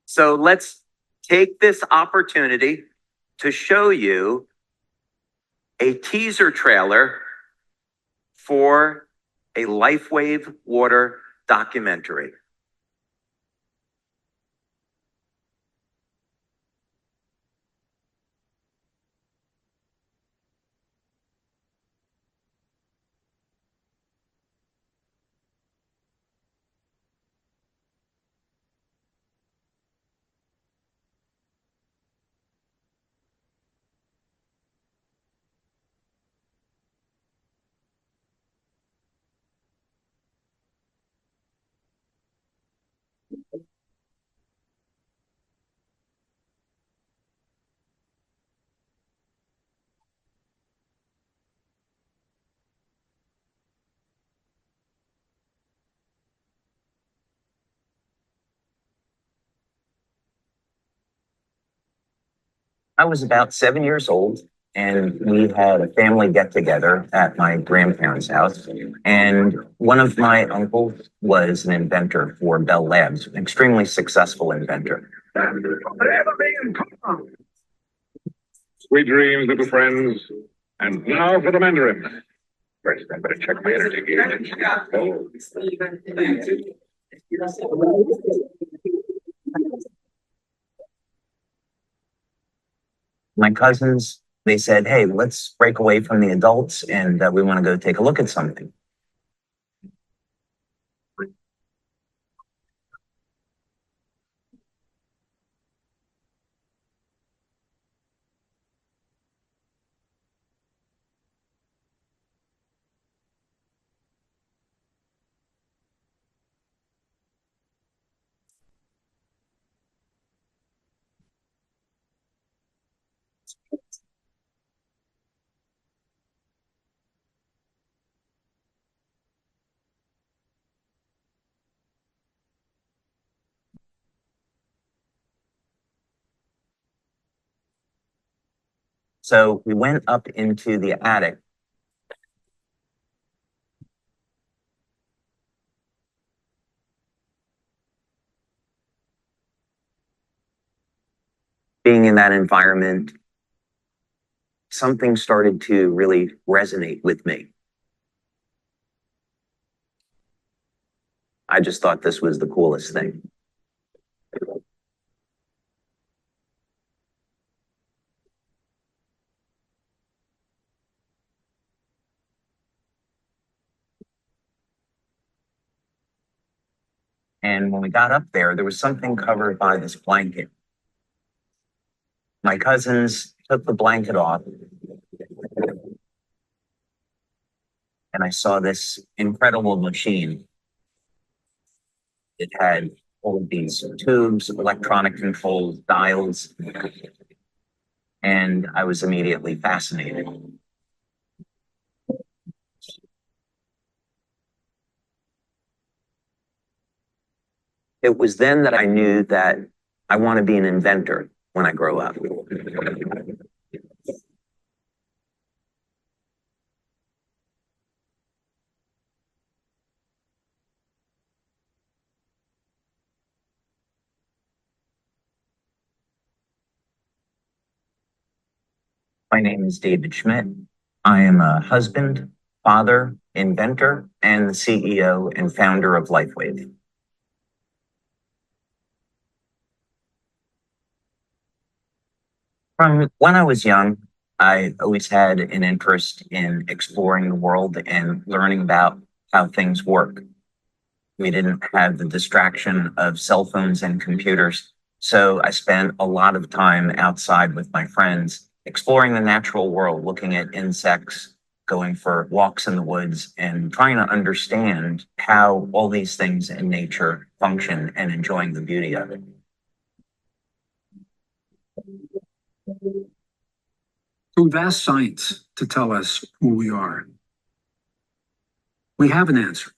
So let's take this opportunity to show you a teaser trailer for a LifeWave water documentary. I was about 7 years old, and we had a family get together at my grandparents' house. And one of my uncles was an inventor for Bell Labs, an extremely successful inventor. Sweet dreams, little friends. And now for the Mandarin. First, I better check my energy gauge. Oh. My cousins, they said, hey, let's break away from the adults and we want to go take a look at something. So we went up into the attic. Being in that environment, something started to really resonate with me. I just thought this was the coolest thing. And when we got up there was something covered by this blanket. My cousins took the blanket off, and I saw this incredible machine. It had all of these tubes, electronic controls, dials, and I was immediately fascinated. It was then that I knew that I want to be an inventor when I grow up. My name is David Schmidt. I am a husband, father, inventor, and the CEO and founder of LifeWave. From when I was young, I always had an interest in exploring the world and learning about how things work. We didn't have the distraction of cell phones and computers, so I spent a lot of time outside with my friends, exploring the natural world, looking at insects, going for walks in the woods, and trying to understand how all these things in nature function and enjoying the beauty of it. So we've asked science to tell us who we are. We have an answer,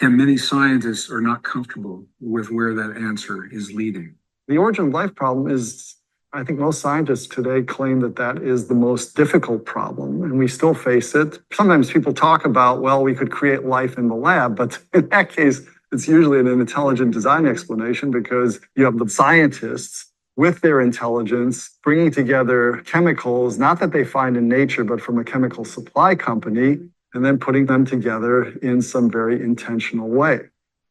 and many scientists are not comfortable with where that answer is leading. The origin of life problem is, I think most scientists today claim that that is the most difficult problem, and we still face it. Sometimes people talk about, well, we could create life in the lab, but in that case, it's usually an intelligent design explanation because you have the scientists with their intelligence bringing together chemicals, not that they find in nature, but from a chemical supply company, and then putting them together in some very intentional way.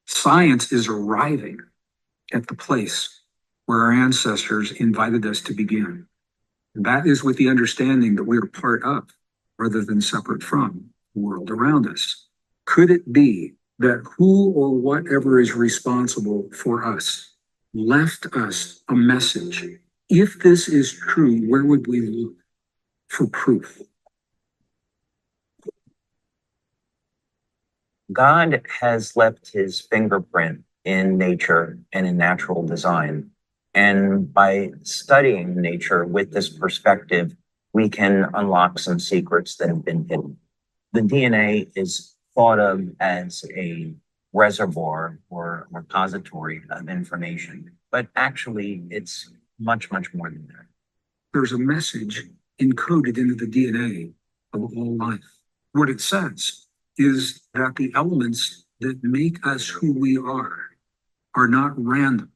Science is arriving at the place where our ancestors invited us to begin. And that is with the understanding that we are part of, rather than separate from, the world around us. Could it be that who or whatever is responsible for us left us a message? If this is true, where would we look for proof? God has left his fingerprint in nature and in natural design. And by studying nature with this perspective, we can unlock some secrets that have been hidden. The DNA is thought of as a reservoir or repository of information, but actually it's much, much more than that. There's a message encoded into the DNA of all life. What it says is that the elements that make us who we are not random.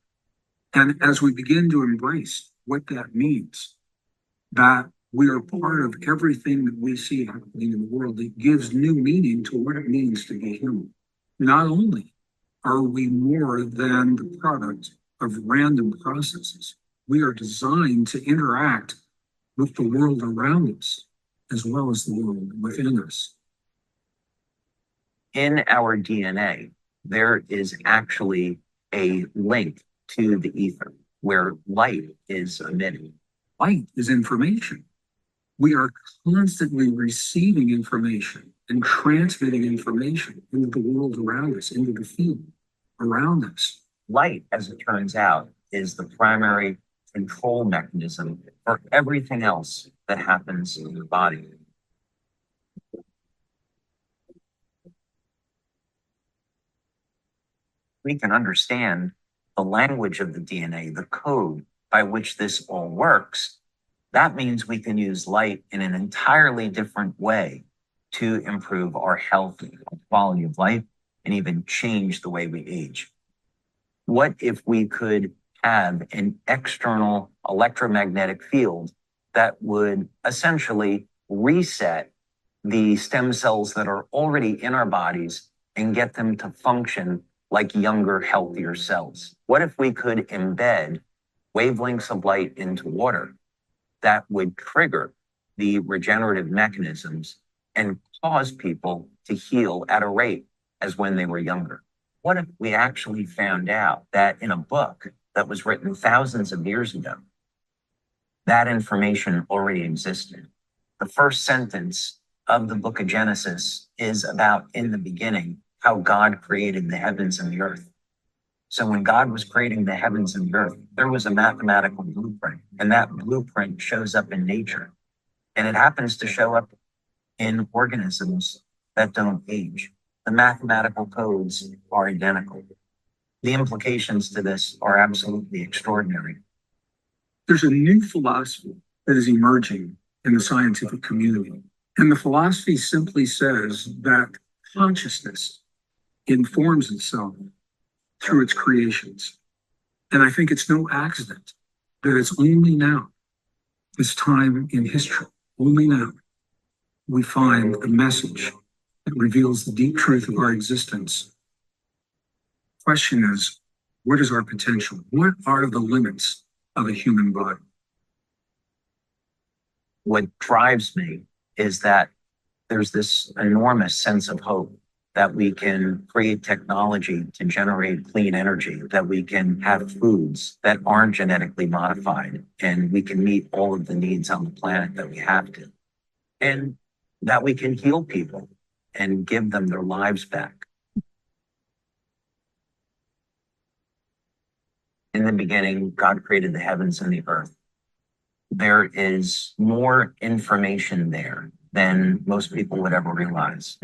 And as we begin to embrace what that means, that we are part of everything that we see happening in the world, it gives new meaning to what it means to be human. Not only are we more than the product of random processes, we are designed to interact with the world around us as well as the world within us. In our DNA, there is actually a link to the ether where light is emitted. Light is information. We are constantly receiving information and transmitting information into the world around us, into the field around us. Light, as it turns out, is the primary control mechanism for everything else that happens in the body. We can understand the language of the DNA, the code by which this all works. That means we can use light in an entirely different way to improve our health and quality of life and even change the way we age. What if we could have an external electromagnetic field that would essentially reset the stem cells that are already in our bodies and get them to function like younger, healthier cells? What if we could embed wavelengths of light into water that would trigger the regenerative mechanisms and cause people to heal at a rate as when they were younger? What if we actually found out that in a book that was written thousands of years ago, that information already existed? The first sentence of the book of Genesis is about, in the beginning, how God created the heavens and the earth. So when God was creating the heavens and the earth, there was a mathematical blueprint, and that blueprint shows up in nature. And it happens to show up in organisms that don't age. The mathematical codes are identical. The implications to this are absolutely extraordinary. There's a new philosophy that is emerging in the scientific community. And the philosophy simply says that consciousness informs itself through its creations. And I think it's no accident that it's only now, this time in history, only now, we find a message that reveals the deep truth of our existence. The question is, what is our potential? What are the limits of a human body? What drives me is that there's this enormous sense of hope that we can create technology to generate clean energy, that we can have foods that aren't genetically modified, and we can meet all of the needs on the planet that we have to, and that we can heal people and give them their lives back. In the beginning, God created the heavens and the earth. There is more information there than most people would ever realize.